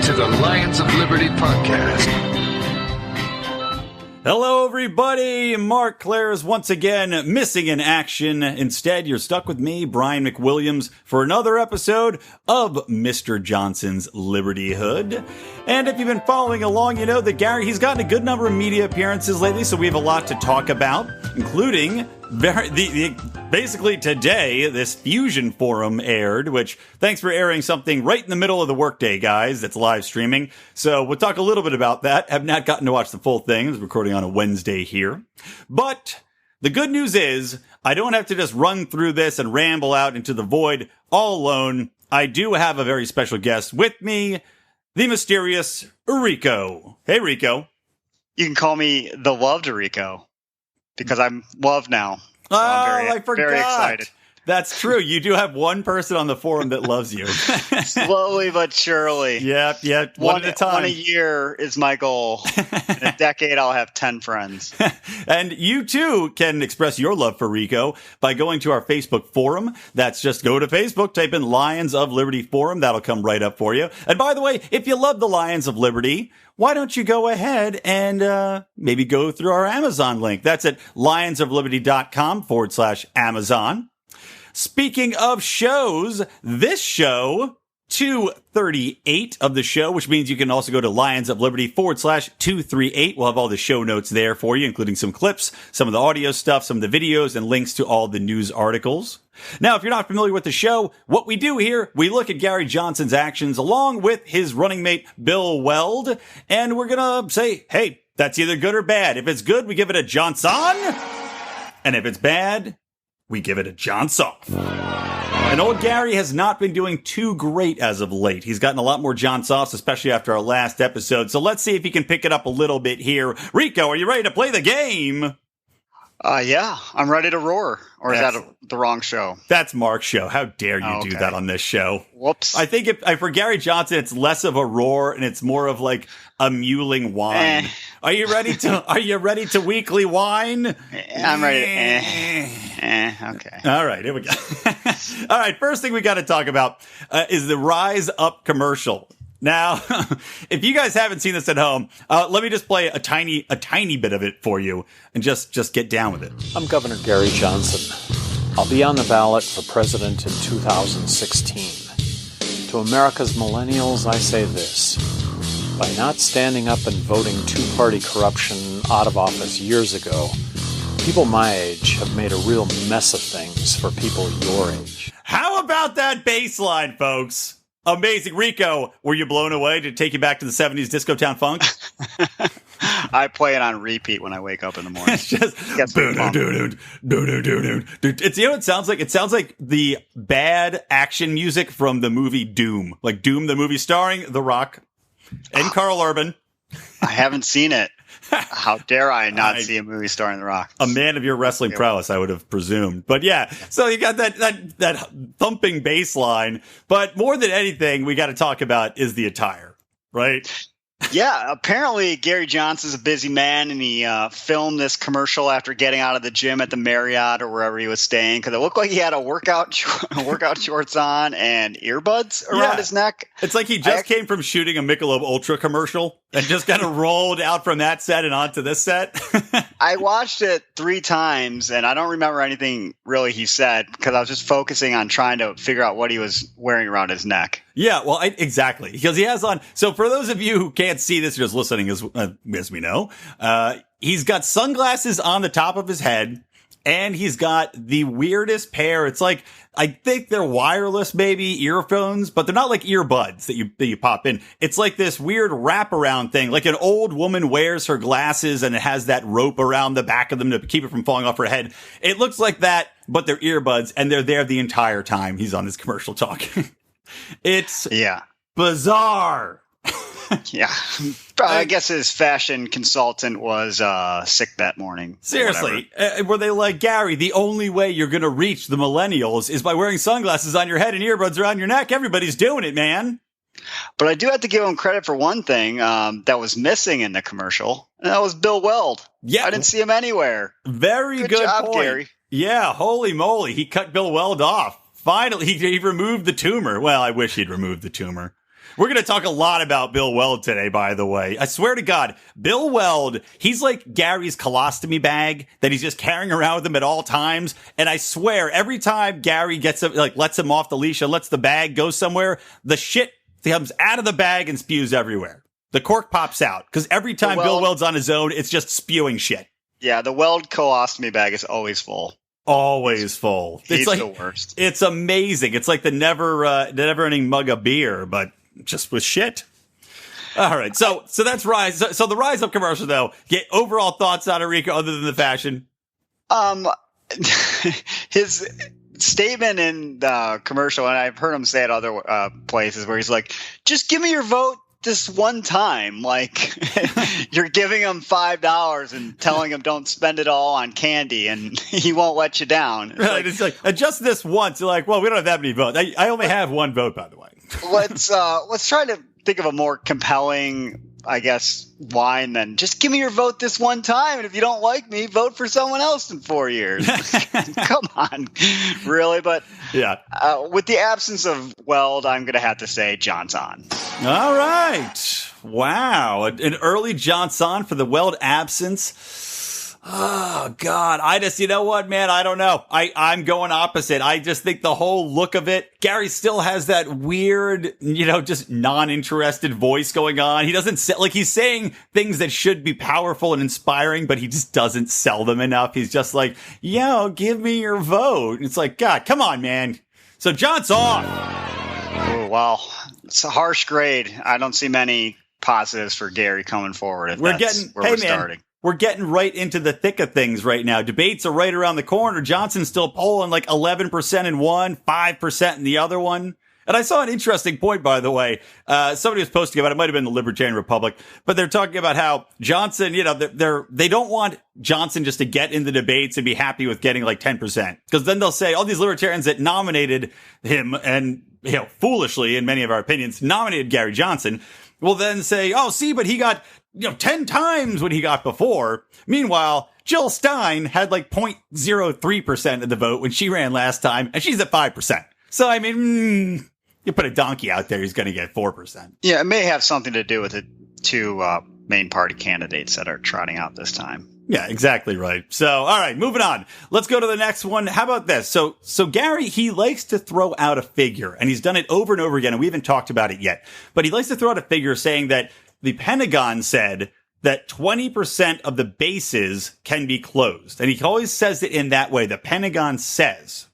to the Lions of Liberty podcast. Hello, everybody. Mark Claire is once again missing in action. Instead, you're stuck with me, Brian McWilliams, for another episode of Mr. Johnson's Libertyhood. And if you've been following along, you know that Gary, he's gotten a good number of media appearances lately, so we have a lot to talk about, including basically today, this Fusion Forum aired, which thanks for airing something right in the middle of the workday, guys. That's live streaming. So we'll talk a little bit about that. Have not gotten to watch the full thing. It's recording on a Wednesday here. But the good news is I don't have to just run through this and ramble out into the void all alone. I do have a very special guest with me, the mysterious Rico. Hey, Rico. You can call me the loved Rico. Because I'm loved now. So I forgot. Very excited. That's true. You do have one person on the forum that loves you. Slowly but surely. Yep. One at a time. 1 a year is my goal. In a decade, I'll have 10 friends. And you, too, can express your love for Rico by going to our Facebook forum. That's just go to Facebook, type in Lions of Liberty Forum. That'll come right up for you. And by the way, if you love the Lions of Liberty, why don't you go ahead and maybe go through our Amazon link? That's at lionsofliberty.com/Amazon. Speaking of shows, this show, 238 of the show, which means you can also go to lionsofliberty.com/238. We'll have all the show notes there for you, including some clips, some of the audio stuff, some of the videos, and links to all the news articles. Now, if you're not familiar with the show, what we do here, we look at Gary Johnson's actions along with his running mate, Bill Weld, and we're going to say, hey, that's either good or bad. If it's good, we give it a Johnson, and if it's bad, we give it a Johnson. And old Gary has not been doing too great as of late. He's gotten a lot more John-Soffs, especially after our last episode. So let's see if he can pick it up a little bit here. Rico, are you ready to play the game? Yeah, I'm ready to roar. Or is that the wrong show? That's Mark's show. How dare you do that on this show? Whoops. I think for Gary Johnson, it's less of a roar and it's more of like a mewling whine. Are you ready to weekly whine? I'm ready. Okay. All right, here we go. All right, first thing we got to talk about is the Rise Up commercial. Now, if you guys haven't seen this at home, let me just play a tiny bit of it for you and just get down with it. I'm Governor Gary Johnson. I'll be on the ballot for president in 2016. To America's millennials, I say this. By not standing up and voting two-party corruption out of office years ago, people my age have made a real mess of things for people your age. How about that bass line, folks? Amazing. Rico, were you blown away? Did it take you back to the 70s Disco Town funk? I play it on repeat when I wake up in the morning. It's just it's you know what it sounds like? It sounds like the bad action music from the movie Doom. Like Doom the movie starring The Rock and Carl Urban. I haven't seen it. How dare I not see a movie starring The Rock? A man of your wrestling prowess, I would have presumed. But yeah, so you got that thumping bass line. But more than anything, we got to talk about is the attire, right? Yeah, apparently Gary Johnson's a busy man, and he filmed this commercial after getting out of the gym at the Marriott or wherever he was staying, because it looked like he had a workout shorts on and earbuds around his neck. It's like he just came from shooting a Michelob Ultra commercial and just kind of rolled out from that set and onto this set. I watched it 3 times, and I don't remember anything really he said because I was just focusing on trying to figure out what he was wearing around his neck. Yeah, well, exactly. Because he has on. So for those of you who can't see this, just listening as we know, he's got sunglasses on the top of his head, and he's got the weirdest pair. It's like, I think they're wireless, maybe earphones, but they're not like earbuds that you pop in. It's like this weird wraparound thing, like an old woman wears her glasses and it has that rope around the back of them to keep it from falling off her head. It looks like that, but they're earbuds, and they're there the entire time he's on this commercial talking. It's bizarre. Yeah. I guess his fashion consultant was sick that morning. Seriously. Were they like, Gary, the only way you're going to reach the millennials is by wearing sunglasses on your head and earbuds around your neck? Everybody's doing it, man. But I do have to give him credit for one thing that was missing in the commercial, and that was Bill Weld. Yeah. I didn't see him anywhere. Very good job, point. Gary. Yeah, holy moly. He cut Bill Weld off. Finally, he removed the tumor. Well, I wish he'd removed the tumor. We're going to talk a lot about Bill Weld today, by the way. I swear to God, Bill Weld, he's like Gary's colostomy bag that he's just carrying around with him at all times. And I swear, every time Gary gets him, like lets him off the leash and lets the bag go somewhere, the shit comes out of the bag and spews everywhere. The cork pops out because every time Bill Weld's on his own, it's just spewing shit. Yeah, the Weld colostomy bag is always full. Always full. He's like the worst. It's amazing. It's like the never-ending mug of beer, but just with shit. All right, so that's Rise. So the Rise Up commercial, though. Get overall thoughts on it, Rico, other than the fashion. His statement in the commercial, and I've heard him say it other places, where he's like, "Just give me your vote this one time." Like you're giving him $5 and telling him don't spend it all on candy, and he won't let you down. It's like just this once. You're like, well, we don't have that many votes. I only have one vote, by the way. Let's try to think of a more compelling, I guess, line than just give me your vote this one time, and if you don't like me, vote for someone else in 4 years. Come on, really? But yeah, with the absence of Weld, I'm going to have to say Johnson. All right, wow, an early Johnson for the Weld absence. Oh, God. You know what, man? I don't know. I'm going opposite. I just think the whole look of it, Gary still has that weird, just non-interested voice going on. He doesn't say, like, he's saying things that should be powerful and inspiring, but he just doesn't sell them enough. He's just like, give me your vote. It's like, God, come on, man. So John's off. Oh, well, it's a harsh grade. I don't see many positives for Gary coming forward. If we're starting. We're getting right into the thick of things right now. Debates are right around the corner. Johnson's still polling like 11% in one, 5% in the other one. And I saw an interesting point, by the way. Somebody was posting about it. It might have been the Libertarian Republic, but they're talking about how Johnson, they don't want Johnson just to get in the debates and be happy with getting like 10%. Because then they'll say all these libertarians that nominated him and, foolishly, in many of our opinions, nominated Gary Johnson will then say, oh, see, but he got 10 times what he got before. Meanwhile, Jill Stein had like 0.03% of the vote when she ran last time, and she's at 5%. So, I mean, you put a donkey out there, he's going to get 4%. Yeah, it may have something to do with the two main party candidates that are trotting out this time. Yeah, exactly right. So, all right, moving on. Let's go to the next one. How about this? So Gary, he likes to throw out a figure, and he's done it over and over again, and we haven't talked about it yet. But he likes to throw out a figure saying that the Pentagon said that 20% of the bases can be closed. And he always says it in that way. The Pentagon says.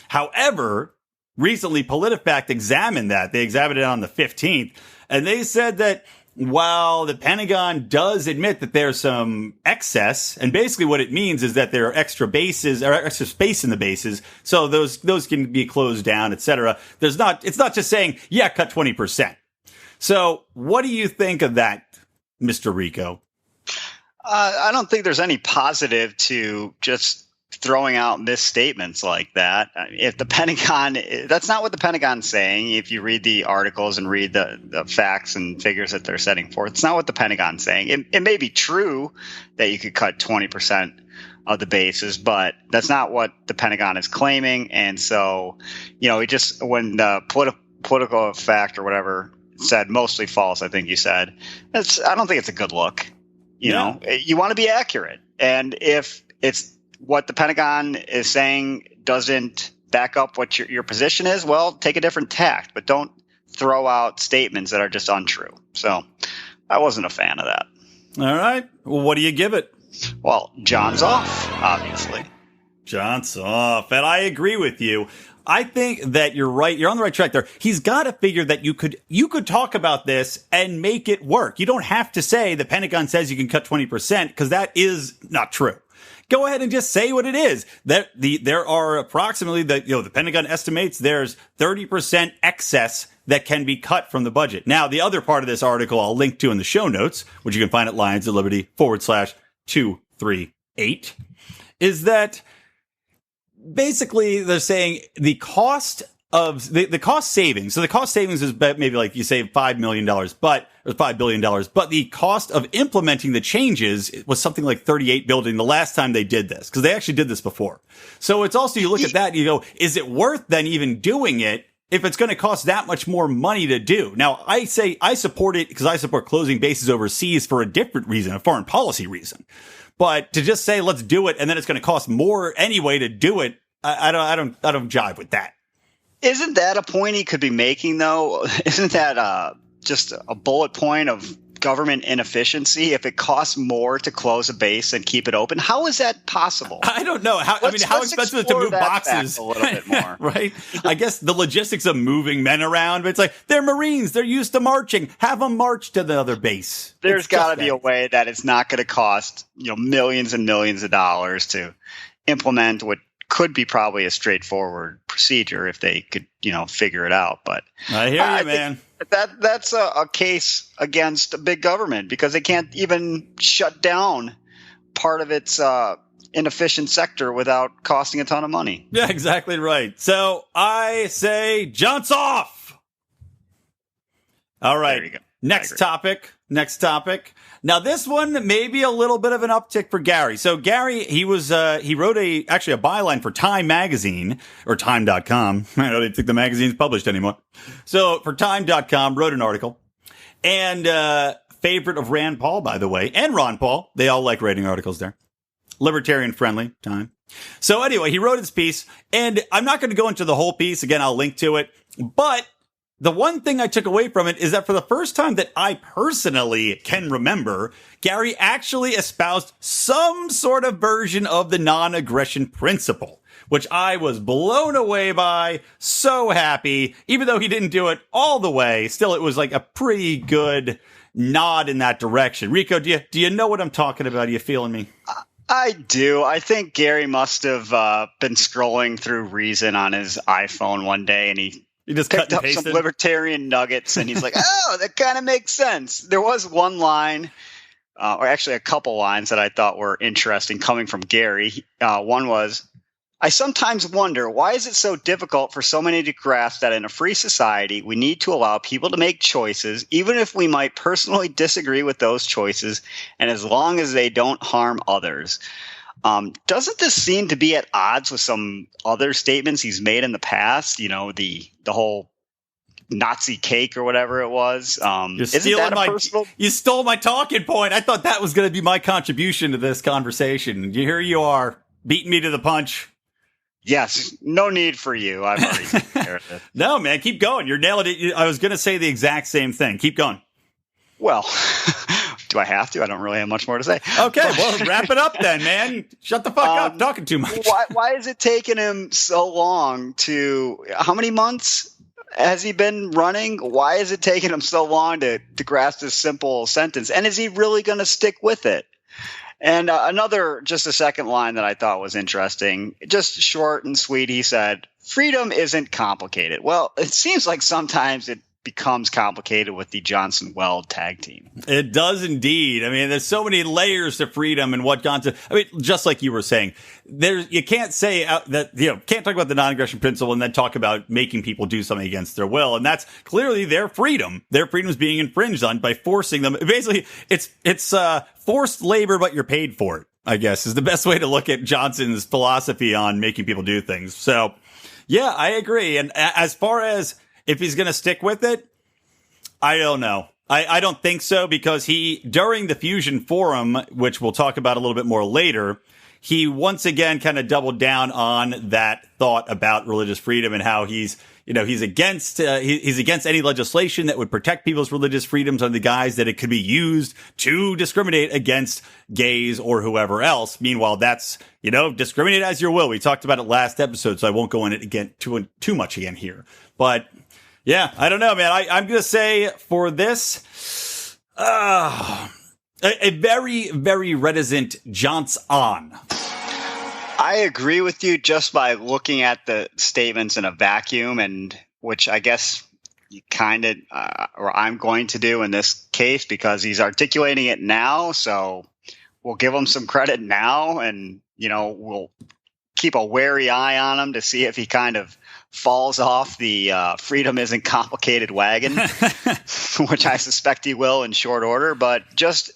However, recently PolitiFact examined that. They examined it on the 15th. And they said that while the Pentagon does admit that there's some excess, and basically what it means is that there are extra bases or extra space in the bases, so those can be closed down, etc. It's not just saying, yeah, cut 20%. So what do you think of that, Mr. Rico? I don't think there's any positive to just throwing out misstatements like that. If the Pentagon, that's not what the Pentagon's saying. If you read the articles and read the facts and figures that they're setting forth, it's not what the Pentagon's saying. It may be true that you could cut 20% of the bases, but that's not what the Pentagon is claiming. And so, when the political fact or whatever said mostly false, I think you said, I don't think it's a good look. You know, you want to be accurate. And if it's what the Pentagon is saying doesn't back up what your position is, well, take a different tact, but don't throw out statements that are just untrue. So I wasn't a fan of that. All right. Well, what do you give it? Well, John's off, obviously. John's off. And I agree with you. I think that you're right. You're on the right track there. He's got to figure that you could talk about this and make it work. You don't have to say the Pentagon says you can cut 20% because that is not true. Go ahead and just say what it is. That there are approximately the Pentagon estimates there's 30% excess that can be cut from the budget. Now, the other part of this article I'll link to in the show notes, which you can find at lionsofliberty.com/238, is that basically they're saying the cost of the cost savings. So the cost savings is maybe like you save $5 million, or $5 billion, but the cost of implementing the changes was something like $38 billion the last time they did this, because they actually did this before. So it's also, you look at that and you go, is it worth then even doing it if it's going to cost that much more money to do. Now, I say I support it because I support closing bases overseas for a different reason, a foreign policy reason. But to just say, let's do it, and then it's going to cost more anyway to do it, I don't jive with that. Isn't that a point he could be making, though? Isn't that just a bullet point of government inefficiency? If it costs more to close a base and keep it open, how is that possible? I don't know. How expensive is it to move boxes? A little bit more, right? I guess the logistics of moving men around, but it's like they're Marines; they're used to marching. Have them march to the other base. There's got to be a way that it's not going to cost millions and millions of dollars to implement what could be probably a straightforward procedure if they could, figure it out. But I hear you, man. That's a case against big government because they can't even shut down part of its inefficient sector without costing a ton of money. Yeah, exactly right. So I say John's off. All right. There you go. Next topic. Now, this one may be a little bit of an uptick for Gary. So Gary, he wrote a byline for Time magazine or time.com. I don't think the magazine's published anymore. So for time.com, wrote an article and, favorite of Rand Paul, by the way, and Ron Paul. They all like writing articles there. Libertarian friendly Time. So anyway, he wrote his piece and I'm not going to go into the whole piece. Again, I'll link to it, but the one thing I took away from it is that for the first time that I personally can remember, Gary actually espoused some sort of version of the non-aggression principle, which I was blown away by. So happy. Even though he didn't do it all the way, still it was like a pretty good nod in that direction. Rico, do you know what I'm talking about? Are you feeling me? I do. I think Gary must have been scrolling through Reason on his iPhone one day and he just picked up some libertarian nuggets and he's like, oh, that kind of makes sense. There was one line, or actually a couple lines that I thought were interesting coming from Gary. One was, I sometimes wonder, why is it so difficult for so many to grasp that in a free society, we need to allow people to make choices, even if we might personally disagree with those choices, and as long as they don't harm others. Doesn't this seem to be at odds with some other statements he's made in the past? The whole Nazi cake or whatever it was. You stole my talking point. I thought that was going to be my contribution to this conversation. Here you are, beating me to the punch. Yes, no need for you. I've already taken care of it. No, man, keep going. You're nailing it. I was going to say the exact same thing. Keep going. Well, do I have to? I don't really have much more to say. Okay, well, wrap it up then, man. Shut the fuck up. Talking too much. Why is it taking him so long how many months has he been running? Why is it taking him so long to grasp this simple sentence? And is he really going to stick with it? And just a second line that I thought was interesting, just short and sweet. He said, freedom isn't complicated. Well, it seems like sometimes it becomes complicated with the Johnson-Weld tag team. It does indeed. I mean, there's so many layers to freedom and what Johnson, just like you were saying, you can't say can't talk about the non-aggression principle and then talk about making people do something against their will. And that's clearly their freedom. Their freedom is being infringed on by forcing them. Basically, it's forced labor, but you're paid for it, I guess, is the best way to look at Johnson's philosophy on making people do things. So yeah, I agree. And as far as if he's going to stick with it, I don't know. I don't think so because during the Fusion Forum, which we'll talk about a little bit more later, he once again kind of doubled down on that thought about religious freedom and how he's against any legislation that would protect people's religious freedoms on the guise that it could be used to discriminate against gays or whoever else. Meanwhile, that's, discriminate as your will. We talked about it last episode, so I won't go in it again too much again here. But yeah, I don't know, man. I'm going to say for this, a very, very reticent Johnson. I agree with you just by looking at the statements in a vacuum, and which I guess you kind of, or I'm going to do in this case because he's articulating it now. So we'll give him some credit now, and we'll keep a wary eye on him to see if he kind of falls off the freedom isn't complicated wagon, which I suspect he will in short order. But just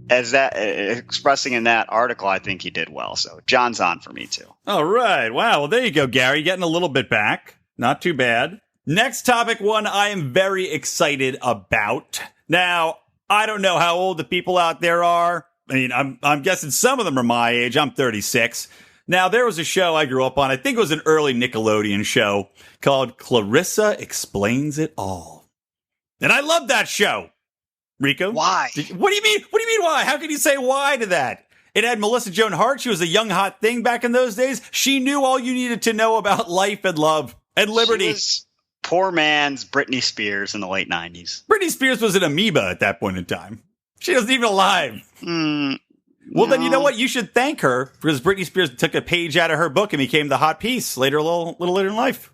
as that expressing in that article, I think he did well. So John's on for me too. All right. Wow. Well, there you go, Gary. Getting a little bit back. Not too bad. Next topic, one I am very excited about. Now, I don't know how old the people out there are. I mean, I'm guessing some of them are my age. I'm 36. Now, there was a show I grew up on. I think it was an early Nickelodeon show called Clarissa Explains It All. And I love that show. Rico? Why? What do you mean? What do you mean why? How can you say why to that? It had Melissa Joan Hart. She was a young, hot thing back in those days. She knew all you needed to know about life and love and liberty. She was poor man's Britney Spears in the late 90s. Britney Spears was an amoeba at that point in time. She wasn't even alive. Well, then you know what? You should thank her because Britney Spears took a page out of her book and became the hot piece a little later in life.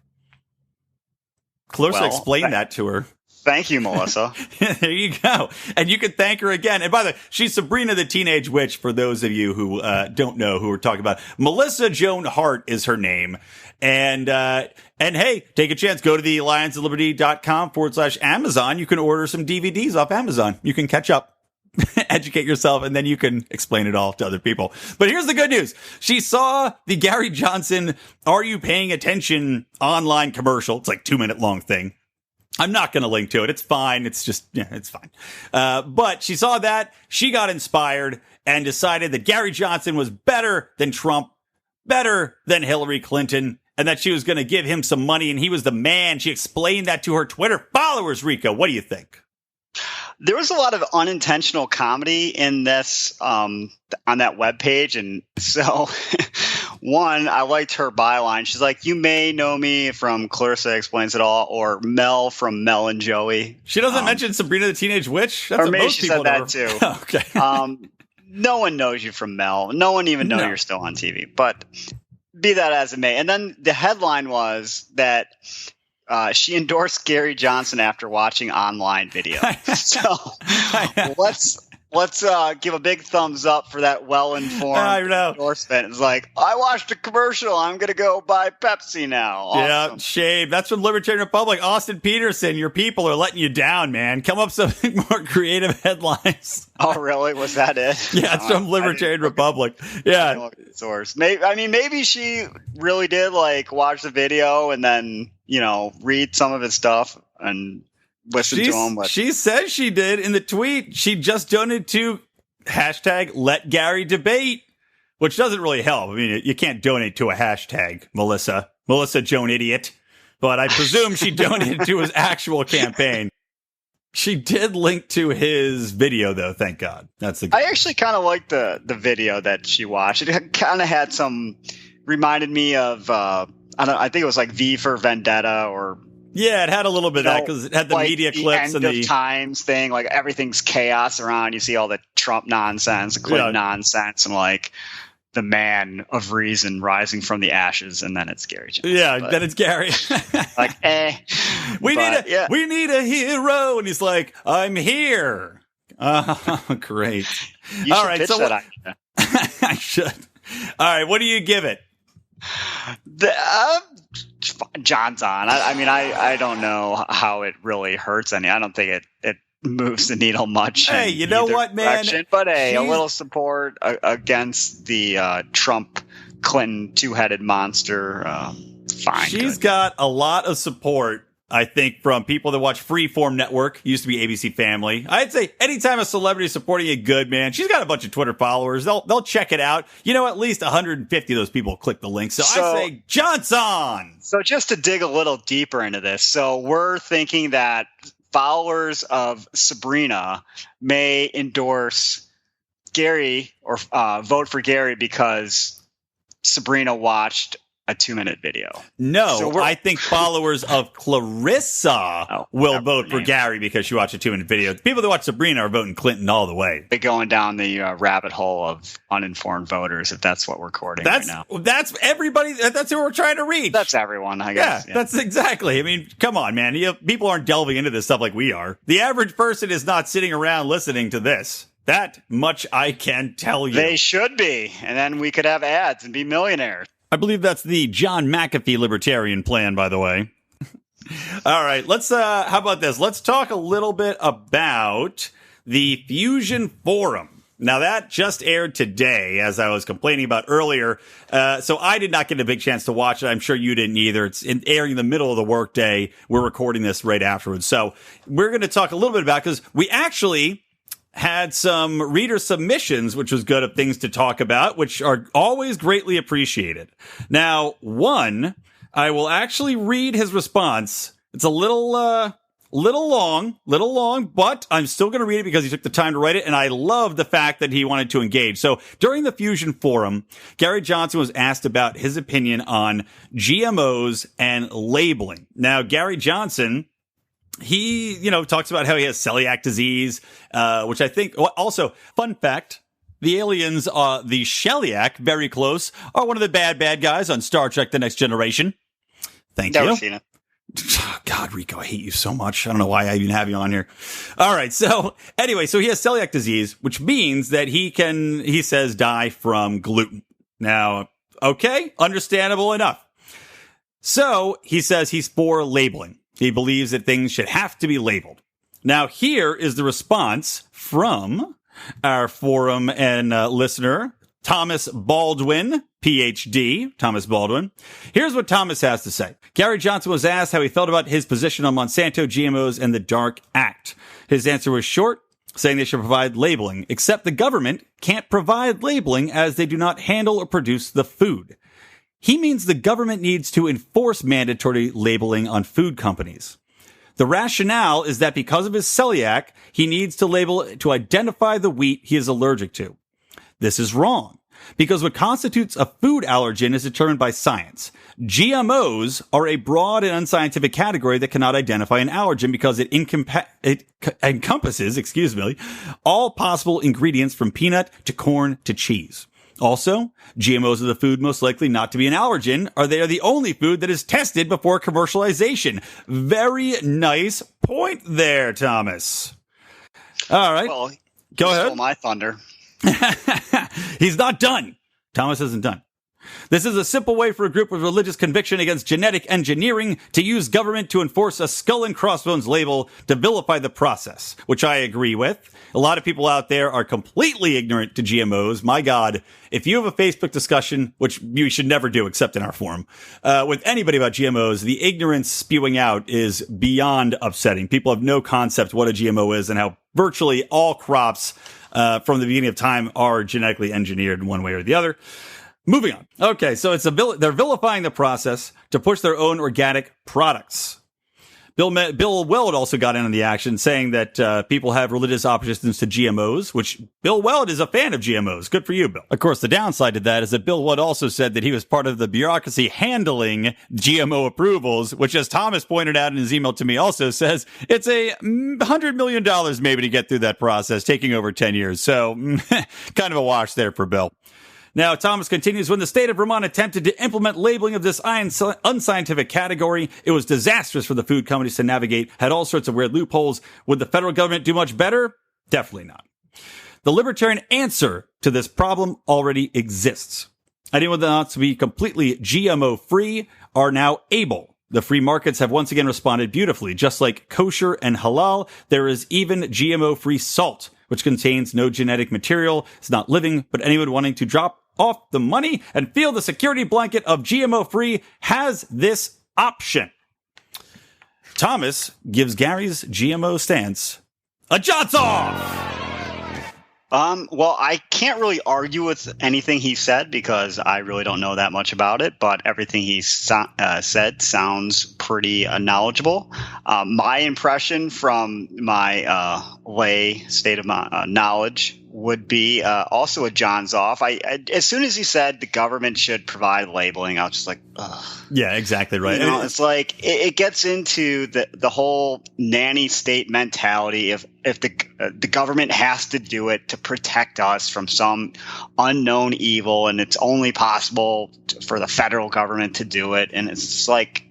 Clarissa explained that to her. Thank you, Melissa. There you go. And you can thank her again. And by the way, she's Sabrina the Teenage Witch, for those of you who don't know who we're talking about. Melissa Joan Hart is her name. And hey, take a chance. Go to the allianceofliberty.com/Amazon. You can order some DVDs off Amazon. You can catch up, educate yourself, and then you can explain it all to other people. But here's the good news. She saw the Gary Johnson Are You Paying Attention online commercial. It's like 2-minute long thing. I'm not going to link to it. It's fine. It's just, it's fine. But she saw that. She got inspired and decided that Gary Johnson was better than Trump, better than Hillary Clinton, and that she was going to give him some money and he was the man. She explained that to her Twitter followers. Rico, what do you think? There was a lot of unintentional comedy in this on that webpage. And so, one, I liked her byline. She's like, you may know me from Clarissa Explains It All or Mel from Mel and Joey. She doesn't mention Sabrina the Teenage Witch? That's or maybe she said that too. Okay. No one knows you from Mel. No one even knows you're still on TV. But be that as it may. And then the headline was that she endorsed Gary Johnson after watching online video. So let's give a big thumbs up for that well-informed endorsement. It's like, I watched a commercial. I'm going to go buy Pepsi now. Awesome. Yeah, shame. That's from Libertarian Republic. Austin Peterson, your people are letting you down, man. Come up with something more creative headlines. Oh, really? Was that it? Yeah, it's from Libertarian Republic. Yeah. Source. Maybe she really did watch the video and then, read some of his stuff and listen to him. But she says she did in the tweet. She just donated to #LetGaryDebate, which doesn't really help. I mean, you can't donate to a hashtag, Melissa Joan Idiot. But I presume she donated to his actual campaign. She did link to his video, though. Thank God. That's the. I actually kind of liked the video that she watched. It kind of had reminded me of I think it was like V for Vendetta or. Yeah, it had a little bit of that because it had the media clips and the end of times thing. Like everything's chaos around. You see all the Trump nonsense, the Clinton nonsense, and the man of reason rising from the ashes, and then it's Gary Johnson. Yeah, then it's Gary. We need a hero, and he's like, I'm here. Great. You should pitch that idea. I should. All right, what do you give it? John's on. I don't know how it really hurts any. I don't think it moves the needle much. Hey, you know what, man? But a little support against the Trump Clinton two-headed monster. Fine. She's got a lot of support, I think, from people that watch Freeform Network, used to be ABC Family. I'd say anytime a celebrity is supporting a good man, she's got a bunch of Twitter followers. They'll check it out. At least 150 of those people click the link. So I say Johnson. So just to dig a little deeper into this, so we're thinking that followers of Sabrina may endorse Gary or vote for Gary because Sabrina watched a 2-minute video. No, so I think followers of Clarissa will vote for Gary because she watched a 2-minute video. The people that watch Sabrina are voting Clinton all the way. They're going down the rabbit hole of uninformed voters, if that's what we're courting right now. That's everybody. That's who we're trying to reach. That's everyone, I guess. Yeah, that's exactly. I mean, come on, man. People aren't delving into this stuff like we are. The average person is not sitting around listening to this. That much I can tell you. They should be. And then we could have ads and be millionaires. I believe that's the John McAfee Libertarian plan, by the way. All right, let's, how about this? Let's talk a little bit about the Fusion Forum. Now, that just aired today, as I was complaining about earlier. So I did not get a big chance to watch it. I'm sure you didn't either. It's airing in the middle of the workday. We're recording this right afterwards. So we're going to talk a little bit about it because we actually had some reader submissions, which was good, of things to talk about, which are always greatly appreciated. Now, one, I will actually read his response. It's a little long, but I'm still going to read it because he took the time to write it, and I love the fact that he wanted to engage. So during the Fusion Forum, Gary Johnson was asked about his opinion on GMOs and labeling. Now, Gary Johnson, he, talks about how he has celiac disease, which I think, also, fun fact, the aliens, the Shellyak, very close, are one of the bad guys on Star Trek The Next Generation. Thank you. Never seen it. God, Rico, I hate you so much. I don't know why I even have you on here. All right. So anyway, so he has celiac disease, which means that he says, die from gluten. Now, okay, understandable enough. So he says he's for labeling. He believes that things should have to be labeled. Now, here is the response from our forum and listener, Thomas Baldwin, PhD, Thomas Baldwin. Here's what Thomas has to say. Gary Johnson was asked how he felt about his position on Monsanto, GMOs, and the Dark Act. His answer was short, saying they should provide labeling, except the government can't provide labeling as they do not handle or produce the food. He means the government needs to enforce mandatory labeling on food companies. The rationale is that because of his celiac, he needs to label to identify the wheat he is allergic to. This is wrong, because what constitutes a food allergen is determined by science. GMOs are a broad and unscientific category that cannot identify an allergen because it encompasses, all possible ingredients from peanut to corn to cheese. Also, GMOs are the food most likely not to be an allergen, or they are the only food that is tested before commercialization. Very nice point there, Thomas. All right. Well, go ahead. Stole my thunder. He's not done. Thomas isn't done. This is a simple way for a group with religious conviction against genetic engineering to use government to enforce a skull and crossbones label to vilify the process, which I agree with. A lot of people out there are completely ignorant to GMOs. My God, if you have a Facebook discussion, which you should never do except in our forum, with anybody about GMOs, the ignorance spewing out is beyond upsetting. People have no concept what a GMO is and how virtually all crops from the beginning of time are genetically engineered in one way or the other. Moving on. Okay, so they're vilifying the process to push their own organic products. Bill Weld also got in on the action, saying that people have religious oppositions to GMOs, which Bill Weld is a fan of GMOs. Good for you, Bill. Of course, the downside to that is that Bill Weld also said that he was part of the bureaucracy handling GMO approvals, which, as Thomas pointed out in his email to me, also says it's $100 million maybe to get through that process, taking over 10 years. So kind of a wash there for Bill. Now, Thomas continues, when the state of Vermont attempted to implement labeling of this unscientific category, it was disastrous for the food companies to navigate, had all sorts of weird loopholes. Would the federal government do much better? Definitely not. The Libertarian answer to this problem already exists. Anyone that wants to be completely GMO-free are now able. The free markets have once again responded beautifully. Just like kosher and halal, there is even GMO-free salt, which contains no genetic material. It's not living, but anyone wanting to drop off the money and feel the security blanket of GMO-free has this option. Thomas gives Gary's GMO stance a jots off. Well, I can't really argue with anything he said because I really don't know that much about it, but everything he said sounds pretty knowledgeable. My impression from my lay state of knowledge would be also a John's off. As soon as he said the government should provide labeling, I was just like, ugh. Yeah, exactly right. You know, it's like it gets into the whole nanny state mentality. If the government has to do it to protect us from some unknown evil, and it's only possible for the federal government to do it, and it's just like,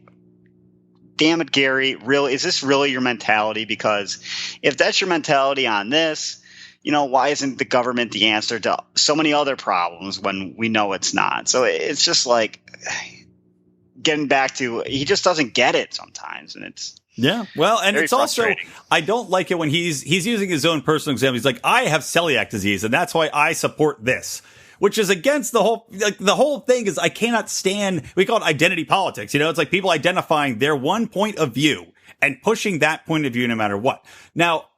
damn it, Gary, really, is this really your mentality? Because if that's your mentality on this, you know, why isn't the government the answer to so many other problems when we know it's not? So it's just like, getting back to, he just doesn't get it sometimes, and it's well, and very it's also, I don't like it when he's using his own personal example. He's like, I have celiac disease, and that's why I support this, which is against the whole thing. Is I cannot stand, we call it identity politics. It's like people identifying their one point of view and pushing that point of view no matter what. Now,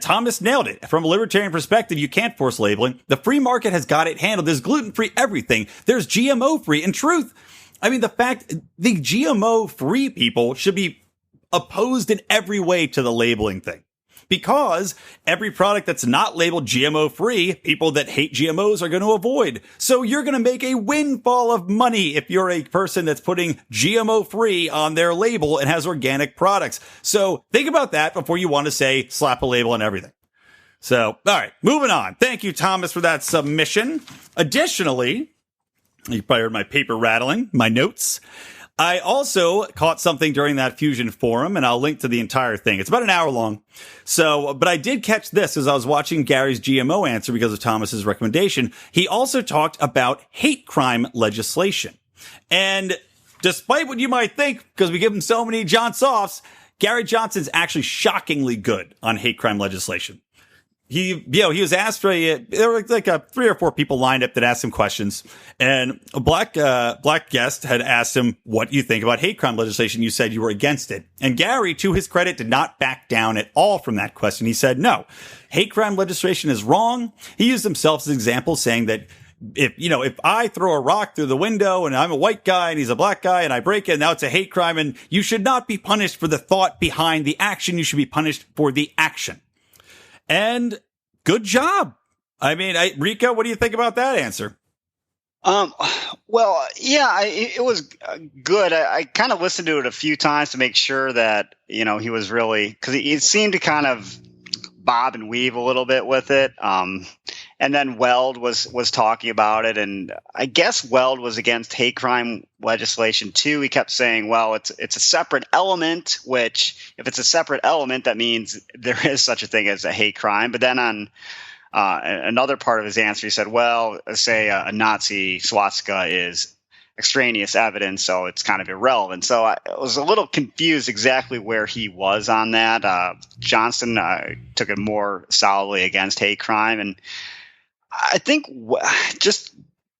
Thomas nailed it. From a libertarian perspective, you can't force labeling. The free market has got it handled. There's gluten-free everything. There's GMO-free. In truth, I mean, the fact the GMO-free people should be opposed in every way to the labeling thing. Because every product that's not labeled GMO-free, people that hate GMOs are going to avoid. So you're going to make a windfall of money if you're a person that's putting GMO-free on their label and has organic products. So think about that before you want to say slap a label on everything. So, all right, moving on. Thank you, Thomas, for that submission. Additionally, you probably heard my paper rattling, my notes. I also caught something during that Fusion forum, and I'll link to the entire thing. It's about an hour long. So, but I did catch this as I was watching Gary's GMO answer because of Thomas's recommendation. He also talked about hate crime legislation. And despite what you might think, because we give him so many John Softs, Gary Johnson's actually shockingly good on hate crime legislation. He was asked there were like 3 or 4 people lined up that asked him questions, and a black guest had asked him, what do you think about hate crime legislation? You said you were against it. And Gary, to his credit, did not back down at all from that question. He said, no, hate crime legislation is wrong. He used himself as an example, saying that if I throw a rock through the window and I'm a white guy and he's a black guy and I break it, now it's a hate crime, and you should not be punished for the thought behind the action. You should be punished for the action. And good job. I mean, Rico, what do you think about that answer? Well, yeah, it was good. I kind of listened to it a few times to make sure that, he was really, because he seemed to kind of bob and weave a little bit with it. And then Weld was talking about it, and I guess Weld was against hate crime legislation too. He kept saying, well, it's a separate element, which if it's a separate element, that means there is such a thing as a hate crime. But then on another part of his answer, he said, well, say a Nazi swastika is extraneous evidence, so it's kind of irrelevant. So I was a little confused exactly where he was on that. Johnson took it more solidly against hate crime, and I think just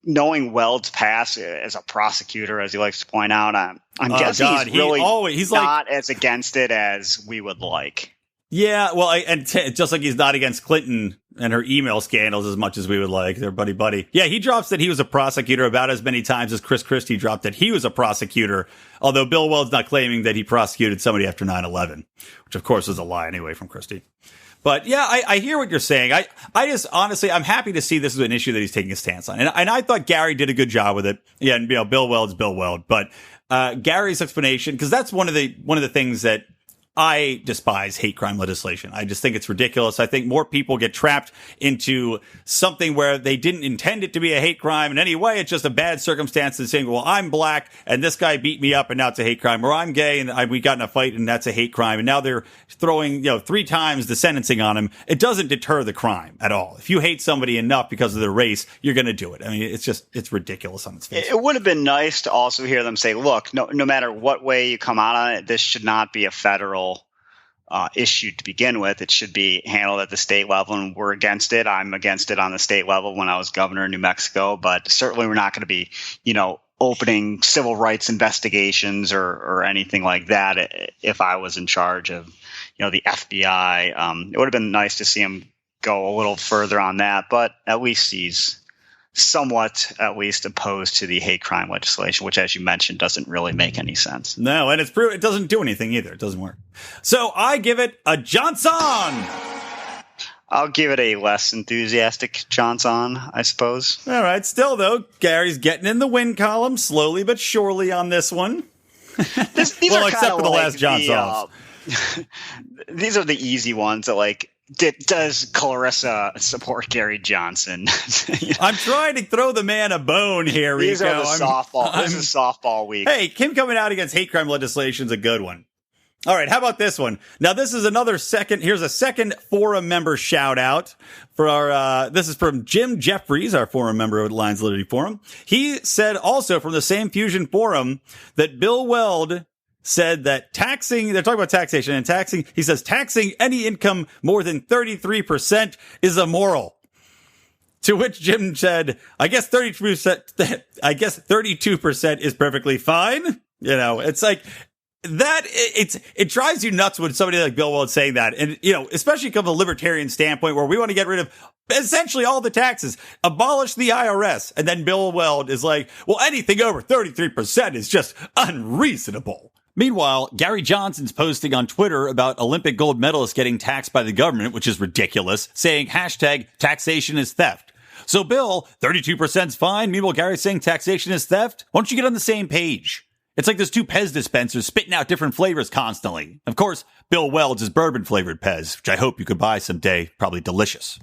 knowing Weld's past as a prosecutor, as he likes to point out, I'm guessing he's not as against it as we would like. Yeah, well, just like he's not against Clinton and her email scandals as much as we would like. They're buddy. Yeah, he drops that he was a prosecutor about as many times as Chris Christie dropped that he was a prosecutor, although Bill Weld's not claiming that he prosecuted somebody after 9/11, which of course was a lie anyway from Christie. But yeah, I hear what you're saying. I just honestly, I'm happy to see this is an issue that he's taking a stance on. And I thought Gary did a good job with it. Yeah, and Bill Weld's Bill Weld. But Gary's explanation, because that's one of the things that I despise hate crime legislation. I just think it's ridiculous. I think more people get trapped into something where they didn't intend it to be a hate crime in any way. It's just a bad circumstance and saying, well, I'm black and this guy beat me up and now it's a hate crime. Or I'm gay and we got in a fight and that's a hate crime. And now they're throwing, 3 times the sentencing on him. It doesn't deter the crime at all. If you hate somebody enough because of their race, you're going to do it. I mean, it's ridiculous on its face. It would have been nice to also hear them say, look, no matter what way you come out on it, this should not be a federal issue to begin with. It should be handled at the state level, and we're against it. I'm against it on the state level when I was governor in New Mexico, but certainly we're not going to be, opening civil rights investigations or anything like that if I was in charge of, the FBI. It would have been nice to see him go a little further on that, but at least he's somewhat at least opposed to the hate crime legislation, which, as you mentioned, doesn't really make any sense. No, and it doesn't do anything either. It doesn't work. So I give it a Johnson. I'll give it a less enthusiastic Johnson, I suppose. All right. Still, though, Gary's getting in the win column slowly but surely on this one. These well, are except for the last Johnson. These are the easy ones that does Clarissa support Gary Johnson? I'm trying to throw the man a bone here, Rico. These are the softball. This is softball week. Hey, Kim coming out against hate crime legislation is a good one. All right, how about this one? Now, this is here's a second forum member shout out for our, this is from Jim Jeffries, our forum member of Lions Liberty Forum. He said also from the same Fusion forum that Bill Weld said that they're talking about taxation and taxing. He says taxing any income more than 33% is immoral. To which Jim said, I guess 32% is perfectly fine. It's like, it drives you nuts when somebody like Bill Weld saying that. And, especially from a libertarian standpoint where we want to get rid of essentially all the taxes, abolish the IRS. And then Bill Weld is like, well, anything over 33% is just unreasonable. Meanwhile, Gary Johnson's posting on Twitter about Olympic gold medalists getting taxed by the government, which is ridiculous, saying hashtag taxation is theft. So Bill, 32% is fine. Meanwhile, Gary's saying taxation is theft. Why don't you get on the same page? It's like there's two Pez dispensers spitting out different flavors constantly. Of course, Bill Weld's is bourbon-flavored Pez, which I hope you could buy someday. Probably delicious.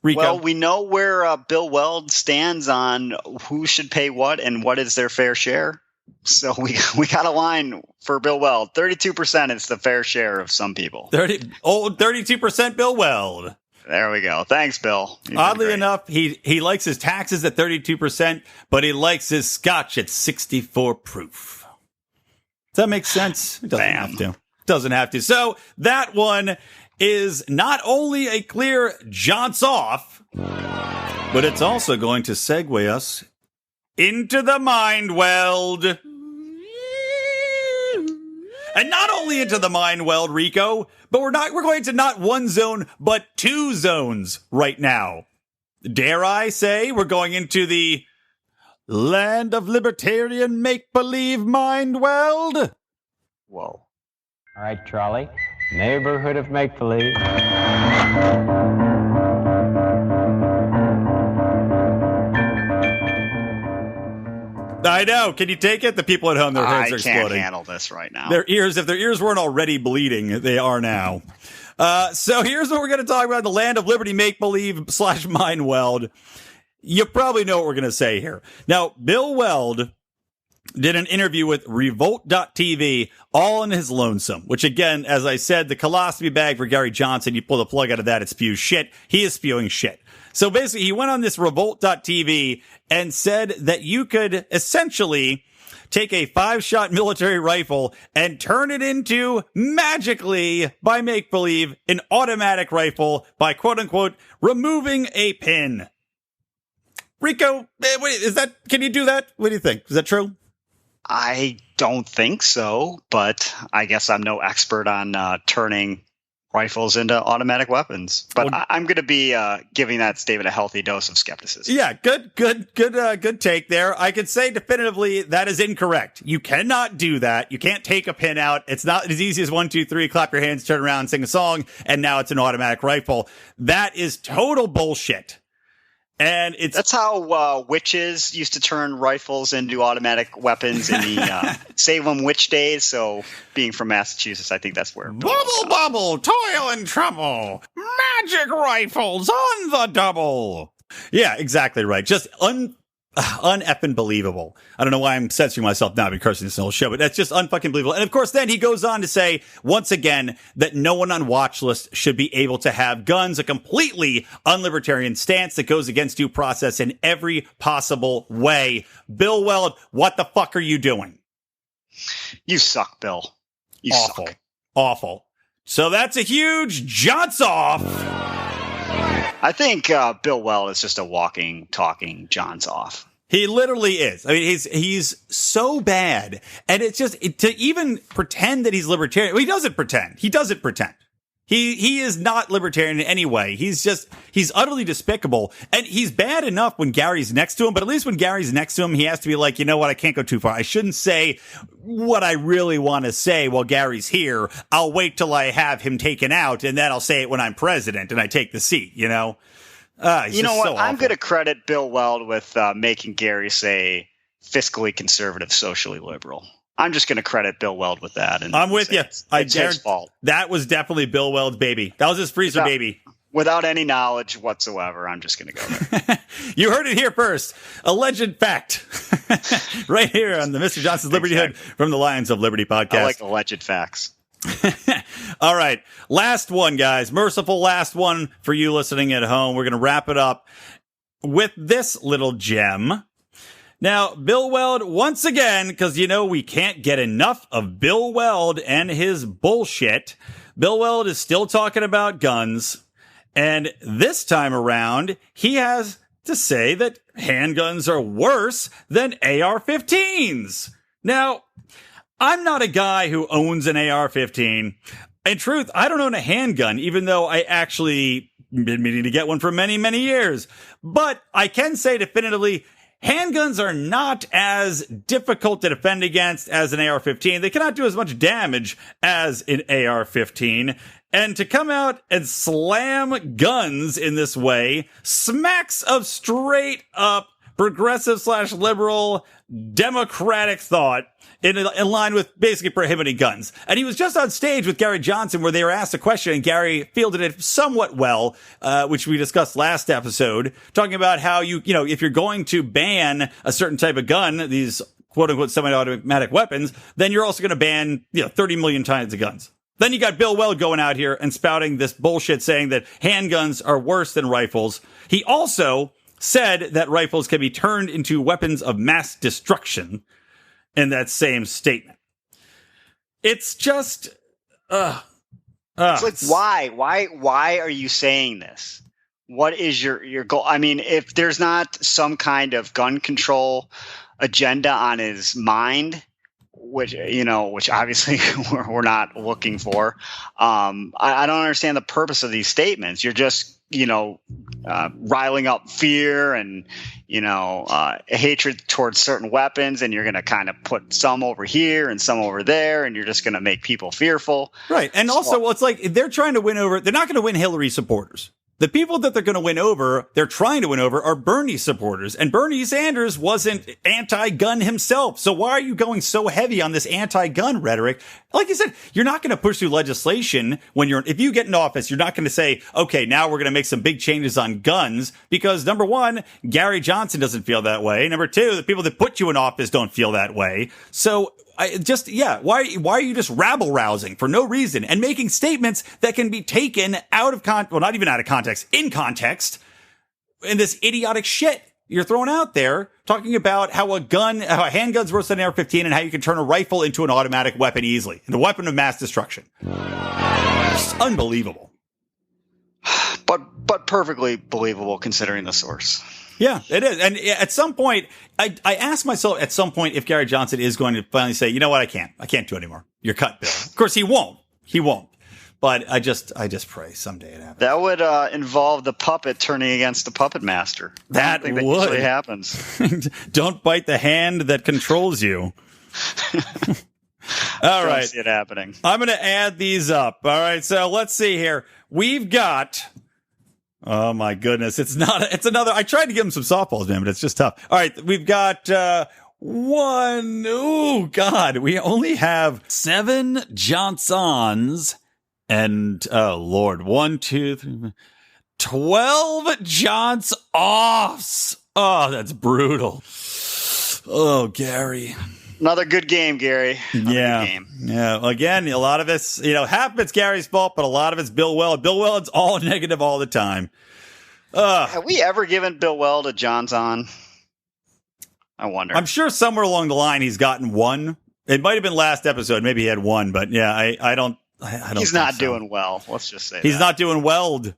Rico? Well, we know where Bill Weld stands on who should pay what and what is their fair share. So we got a line for Bill Weld. 32% is the fair share of some people. 32% Bill Weld. There we go. Thanks, Bill. Oddly enough, he likes his taxes at 32%, but he likes his scotch at 64 proof. Does that make sense? It doesn't have to. Doesn't have to. So that one is not only a clear jaunts off, but it's also going to segue us into the mind weld. And not only into the mind weld, Rico, but we're going to not one zone, but two zones right now. Dare I say we're going into the land of libertarian make-believe mind weld? Whoa. All right, Charlie. Neighborhood of make-believe. I know. Can you take it? The people at home, their heads are exploding. I can't handle this right now. If their ears weren't already bleeding, they are now. So here's what we're going to talk about: the land of liberty, make-believe / mind weld. You probably know what we're going to say here. Now, Bill Weld did an interview with Revolt.tv all in his lonesome, which again, as I said, the colostomy bag for Gary Johnson, you pull the plug out of that, it spews shit. He is spewing shit. So basically, he went on this Revolt.tv and said that you could essentially take a 5-shot military rifle and turn it into, magically, by make-believe, an automatic rifle by, quote-unquote, removing a pin. Rico, can you do that? What do you think? Is that true? I don't think so, but I guess I'm no expert on turning rifles into automatic weapons. But I'm going to be giving that statement a healthy dose of skepticism. Yeah, good take there. I could say definitively that is incorrect. You cannot do that. You can't take a pin out. It's not as easy as 1, 2, 3, clap your hands, turn around, sing a song, and now it's an automatic rifle. That is total bullshit. And that's how witches used to turn rifles into automatic weapons in the Salem witch days. So being from Massachusetts, I think that's where. Bubble, toil and trouble. Magic rifles on the double. Yeah, exactly right. Just un-effing believable. I don't know why I'm censoring myself now because this whole show, but that's just unfucking believable. And of course, then he goes on to say, once again, that no one on watch list should be able to have guns, a completely unlibertarian stance that goes against due process in every possible way. Bill Weld, what the fuck are you doing? You suck, Bill. You suck. Awful. So that's a huge jaunts off. I think Bill Weld is just a walking, talking John's off. He literally is. I mean, he's so bad. And it's just to even pretend that he's libertarian. Well, he doesn't pretend. He is not libertarian in any way. He's utterly despicable. And he's bad enough when Gary's next to him, but at least when Gary's next to him, he has to be like, you know what? I can't go too far. I shouldn't say what I really want to say while Gary's here. I'll wait till I have him taken out, and then I'll say it when I'm president and I take the seat, you know? You know what? I'm going to credit Bill Weld with making Gary say fiscally conservative, socially liberal. I'm just going to credit Bill Weld with that. And I'm with you. It's his fault. That was definitely Bill Weld's baby. That was his freezer baby. Without any knowledge whatsoever, I'm just going to go there. You heard it here first. Alleged fact. Right here on the Mr. Johnson's Liberty Hood from the Lions of Liberty podcast. I like alleged facts. All right. Last one, guys. Merciful last one for you listening at home. We're going to wrap it up with this little gem. Now, Bill Weld, once again, because, we can't get enough of Bill Weld and his bullshit. Bill Weld is still talking about guns. And this time around, he has to say that handguns are worse than AR-15s. Now, I'm not a guy who owns an AR-15. In truth, I don't own a handgun, even though I actually been meaning to get one for many, many years. But I can say definitively, handguns are not as difficult to defend against as an AR-15. They cannot do as much damage as an AR-15. And to come out and slam guns in this way smacks of straight up progressive/liberal democratic thought in line with basically prohibiting guns. And he was just on stage with Gary Johnson where they were asked a question and Gary fielded it somewhat well, which we discussed last episode, talking about how if you're going to ban a certain type of gun, these quote unquote semi-automatic weapons, then you're also going to ban 30 million kinds of guns. Then you got Bill Weld going out here and spouting this bullshit saying that handguns are worse than rifles. He also said that rifles can be turned into weapons of mass destruction in that same statement. It's just, it's like, why are you saying this? What is your goal? I mean, if there's not some kind of gun control agenda on his mind, which obviously we're not looking for. I don't understand the purpose of these statements. You're just, riling up fear and, hatred towards certain weapons. And you're going to kind of put some over here and some over there. And you're just going to make people fearful. Right. And also, it's like they're trying to win over. They're not going to win Hillary supporters. The people that they're going to win over, they're trying to win over, are Bernie supporters. And Bernie Sanders wasn't anti-gun himself. So why are you going so heavy on this anti-gun rhetoric? Like you said, you're not going to push through legislation if you get in office, you're not going to say, okay, now we're going to make some big changes on guns. Because number one, Gary Johnson doesn't feel that way. Number two, the people that put you in office don't feel that way. So why are you just rabble rousing for no reason and making statements that can be taken out of not even out of context, in context, in this idiotic shit you're throwing out there, talking about how a handgun's worse than an AR-15 and how you can turn a rifle into an automatic weapon easily, and a weapon of mass destruction. It's unbelievable. But perfectly believable considering the source. Yeah, it is. And at some point, I ask myself at some point if Gary Johnson is going to finally say, you know what, I can't do it anymore. You're cut, Bill. Of course, he won't. But I just pray someday it happens. That would involve the puppet turning against the puppet master. That would. That usually happens. Don't bite the hand that controls you. All right. Don't see it happening. I'm going to add these up. All right. So let's see here. We've got... Oh my goodness. It's another, I tried to give him some softballs, man, but it's just tough. All right. We've got, one. Oh God. We only have 7 Johnsons and, oh Lord, 1, 2, 3, 12 Johns offs. Oh, that's brutal. Oh, Gary. Another good game, Gary. Good game. Yeah. Again, a lot of it's, half of it's Gary's fault, but a lot of it's Bill Weld. Bill Weld's all negative all the time. Have we ever given Bill Weld a Johnson? I wonder. I'm sure somewhere along the line he's gotten one. It might have been last episode. Maybe he had one, but yeah, I don't. He's not doing well. Let's just say he's not doing Weld.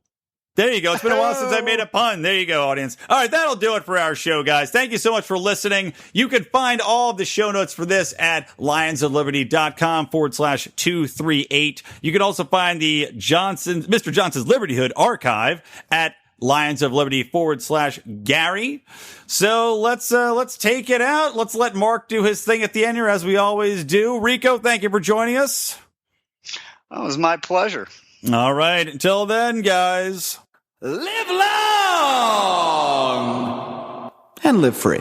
There you go. It's been a while since I made a pun. There you go, audience. All right, that'll do it for our show, guys. Thank you so much for listening. You can find all of the show notes for this at lionsofliberty.com/238. You can also find the Mr. Johnson's Liberty Hood archive at lionsofliberty.com/Gary. So let's take it out. Let's let Mark do his thing at the end here, as we always do. Rico, thank you for joining us. It was my pleasure. All right. Until then, guys. Live long and live free.